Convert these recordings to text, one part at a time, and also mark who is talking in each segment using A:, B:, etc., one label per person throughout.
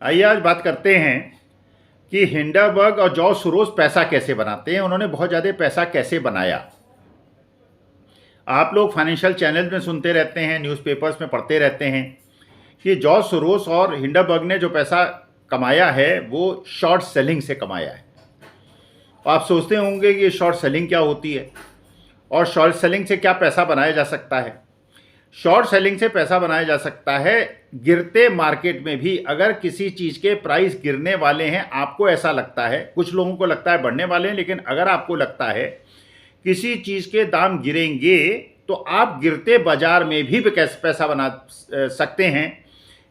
A: आइए आज बात करते हैं कि हिंडनबर्ग और जॉर्ज सोरोस पैसा कैसे बनाते हैं, उन्होंने बहुत ज़्यादा पैसा कैसे बनाया। आप लोग फाइनेंशियल चैनल में सुनते रहते हैं, न्यूज़पेपर्स में पढ़ते रहते हैं कि जॉर्ज सोरोस और हिंडनबर्ग ने जो पैसा कमाया है वो शॉर्ट सेलिंग से कमाया है। आप सोचते होंगे कि शॉर्ट सेलिंग क्या होती है और शॉर्ट सेलिंग से क्या पैसा बनाया जा सकता है। शॉर्ट सेलिंग से पैसा बनाया जा सकता है गिरते मार्केट में भी। अगर किसी चीज़ के प्राइस गिरने वाले हैं, आपको ऐसा लगता है, कुछ लोगों को लगता है बढ़ने वाले हैं, लेकिन अगर आपको लगता है किसी चीज़ के दाम गिरेंगे तो आप गिरते बाजार में भी कैसे पैसा बना सकते हैं।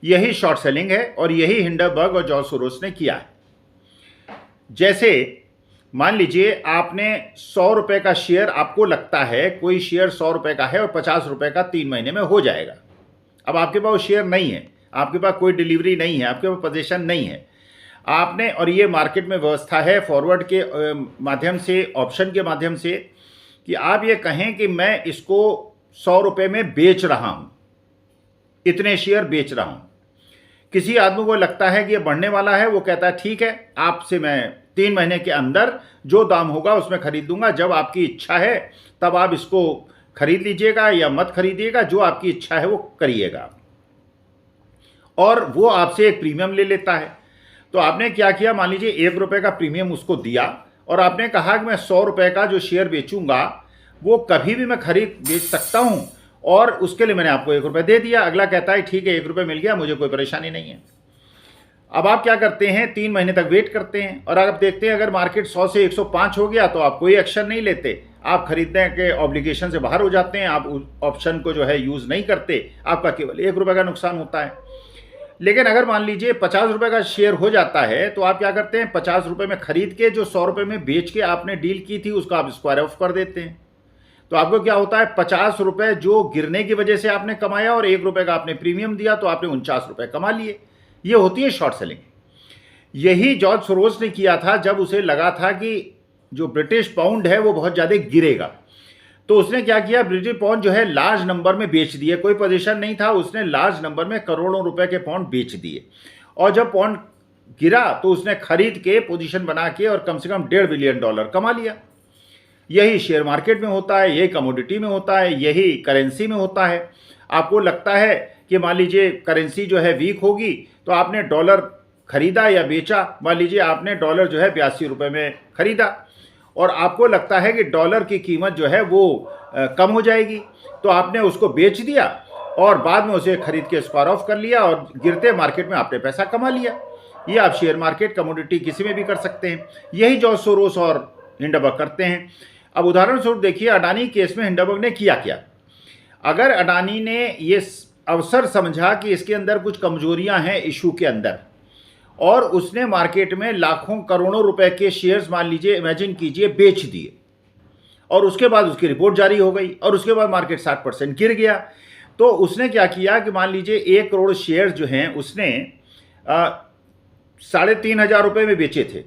A: यही शॉर्ट सेलिंग है और यही हिंडनबर्ग और जॉर्ज सोरोस ने किया है। जैसे मान लीजिए आपने 100 रुपये का शेयर, आपको लगता है कोई शेयर 100 रुपये का है और 50 रुपये का 3 महीने में हो जाएगा। अब आपके पास वो शेयर नहीं है, आपके पास कोई डिलीवरी नहीं है, आपके पास पोजीशन नहीं है आपने, और ये मार्केट में व्यवस्था है फॉरवर्ड के माध्यम से, ऑप्शन के माध्यम से, कि आप ये कहें कि मैं इसको 100 रुपये में बेच रहा हूँ, इतने शेयर बेच रहा हूँ। किसी आदमी को लगता है कि ये बढ़ने वाला है, वो कहता है ठीक है, आपसे मैं 3 महीने के अंदर जो दाम होगा उसमें खरीद दूंगा। जब आपकी इच्छा है तब आप इसको खरीद लीजिएगा या मत खरीदिएगा, जो आपकी इच्छा है वो करिएगा। और वो आपसे एक प्रीमियम ले लेता है। तो आपने क्या किया, मान लीजिए 1 रुपये का प्रीमियम उसको दिया और आपने कहा कि मैं 100 रुपये का जो शेयर बेचूंगा वो कभी भी मैं खरीद बेच सकता हूँ, और उसके लिए मैंने आपको 1 रुपये दे दिया। अगला कहता है ठीक है, 1 रुपये मिल गया, मुझे कोई परेशानी नहीं है। अब आप क्या करते हैं, 3 महीने तक वेट करते हैं और आप देखते हैं अगर मार्केट 100 से 105 हो गया तो आप कोई एक्शन नहीं लेते, आप खरीदने के ऑब्लिगेशन से बाहर हो जाते हैं, आप ऑप्शन को जो है यूज़ नहीं करते, आपका केवल 1 रुपये का नुकसान होता है। लेकिन अगर मान लीजिए 50 रुपये का शेयर हो जाता है तो आप क्या करते हैं, 50 रुपये में खरीद के जो 100 रुपये में बेच के आपने डील की थी उसका आप स्क्वायर ऑफ कर देते हैं। तो आपको क्या होता है, 50 रुपये जो गिरने की वजह से आपने कमाया और 1 रुपये का आपने प्रीमियम दिया, तो आपने 49 रुपये कमा लिए। ये होती है शॉर्ट सेलिंग। यही जॉर्ज सोरोस ने किया था जब उसे लगा था कि जो ब्रिटिश पाउंड है वो बहुत ज़्यादा गिरेगा। तो उसने क्या किया, ब्रिटिश पाउंड जो है लार्ज नंबर में बेच दिए, कोई पोजीशन नहीं था, उसने लार्ज नंबर में करोड़ों रुपए के पाउंड बेच दिए। और जब पाउंड गिरा तो उसने खरीद के पोजीशन बना के और कम से कम $1.5 बिलियन कमा लिया। यही शेयर मार्केट में होता है, यही कमोडिटी में होता है, यही करेंसी में होता है। आपको लगता है कि मान लीजिए करेंसी जो है वीक होगी तो आपने डॉलर खरीदा या बेचा। मान लीजिए आपने डॉलर जो है 82 रुपये में खरीदा और आपको लगता है कि डॉलर की कीमत जो है वो कम हो जाएगी, तो आपने उसको बेच दिया और बाद में उसे खरीद के स्क्वायर ऑफ कर लिया और गिरते मार्केट में आपने पैसा कमा लिया। ये आप शेयर मार्केट, कमोडिटी किसी में भी कर सकते हैं। यही जॉर्ज सोरोस और हिंडनबर्ग करते हैं। अब उदाहरण स्वरूप देखिए, अडानी केस में हिंडनबर्ग ने किया क्या। अगर अडानी ने ये अवसर समझा कि इसके अंदर कुछ कमजोरियां हैं इशू के अंदर, और उसने मार्केट में लाखों करोड़ों रुपए के शेयर्स, मान लीजिए, इमेजिन कीजिए, बेच दिए, और उसके बाद उसकी रिपोर्ट जारी हो गई और उसके बाद मार्केट 60% गिर गया, तो उसने क्या किया कि मान लीजिए 1 करोड़ शेयर जो हैं उसने 3,500 रुपये में बेचे थे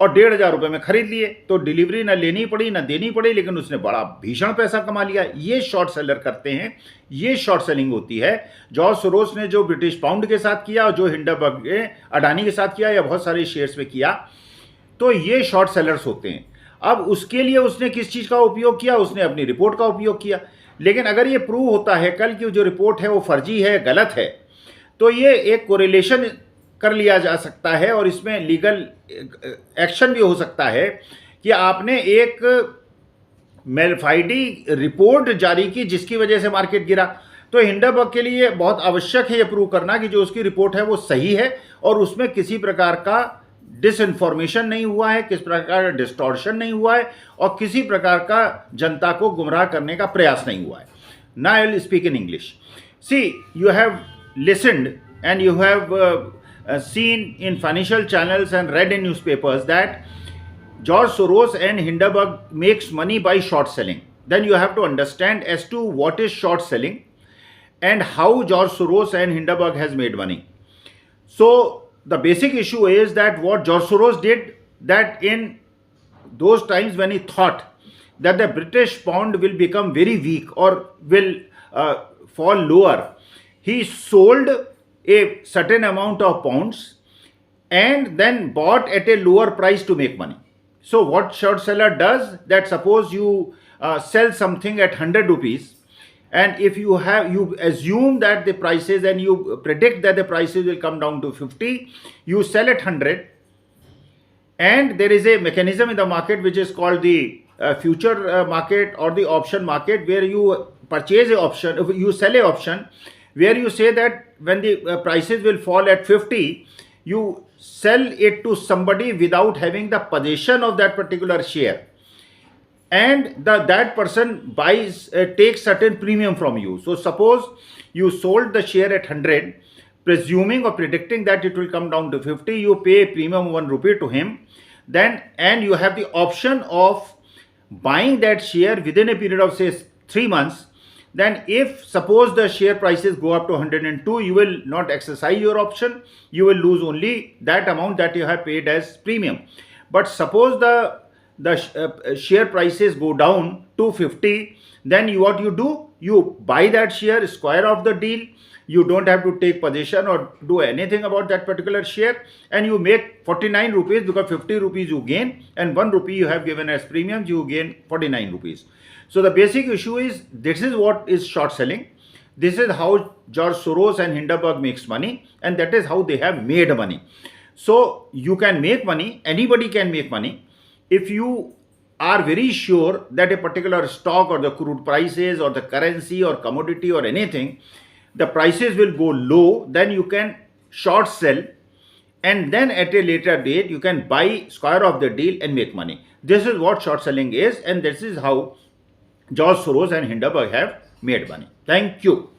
A: और 1,500 रुपये में खरीद लिए। तो डिलीवरी ना लेनी पड़ी ना देनी पड़ी, लेकिन उसने बड़ा भीषण पैसा कमा लिया। ये शॉर्ट सेलर करते हैं, ये शॉर्ट सेलिंग होती है। जॉर्ज सोरोस ने जो ब्रिटिश पाउंड के साथ किया और जो हिंडनबर्ग ने अडानी के साथ किया या बहुत सारे शेयर्स में किया, तो ये शॉर्ट सेलर्स होते हैं। अब उसके लिए उसने किस चीज़ का उपयोग किया, उसने अपनी रिपोर्ट का उपयोग किया। लेकिन अगर ये प्रूव होता है कल की जो रिपोर्ट है वो फर्जी है, गलत है, तो ये एक कोरिलेशन कर लिया जा सकता है और इसमें लीगल एक्शन भी हो सकता है कि आपने एक मेलफाइडी रिपोर्ट जारी की जिसकी वजह से मार्केट गिरा। तो हिंडनबर्ग के लिए बहुत आवश्यक है यह प्रूव करना कि जो उसकी रिपोर्ट है वो सही है और उसमें किसी प्रकार का डिसइंफॉर्मेशन नहीं हुआ है, किसी प्रकार का डिस्टॉर्शन नहीं हुआ है और किसी प्रकार का जनता को गुमराह करने का प्रयास नहीं हुआ है। Now I will speak in English. See, you have listened and you have seen in financial channels and read in newspapers that George Soros and Hindenburg makes money by short selling. Then you have to understand as to what is short selling and how George Soros and Hindenburg has made money. So the basic issue is that what George Soros did, that in those times when he thought that the British pound will become very weak or will fall lower, he sold a certain amount of pounds and then bought at a lower price to make money. So what short seller does, that suppose you sell something at 100 rupees, and if you assume that the prices, and you predict that the prices will come down to 50, you sell at 100, and there is a mechanism in the market which is called the future market or the option market, where you purchase a option, you sell a option, where you say that when the prices will fall at 50, you sell it to somebody without having the possession of that particular share, and that person buys, takes certain premium from you. So suppose you sold the share at 100, presuming or predicting that it will come down to 50, you pay a premium 1 rupee to him, then, and you have the option of buying that share within a period of say 3 months. Then if suppose the share prices go up to 102, you will not exercise your option, you will lose only that amount that you have paid as premium. But suppose the share prices go down to 50, then what you do, you buy that share, square off the deal, you don't have to take possession or do anything about that particular share, and you make 49 rupees, because 50 rupees you gain and 1 rupee you have given as premium, you gain 49 rupees. So the basic issue is, this is what is short selling. This is how George Soros and Hindenburg makes money, and that is how they have made money. So you can make money, anybody can make money, if you are very sure that a particular stock or the crude prices or the currency or commodity or anything, the prices will go low, then you can short sell, and then at a later date you can buy, square off the deal and make money. This is what short selling is, and this is how George Soros and Hindenburg have made money. Thank you.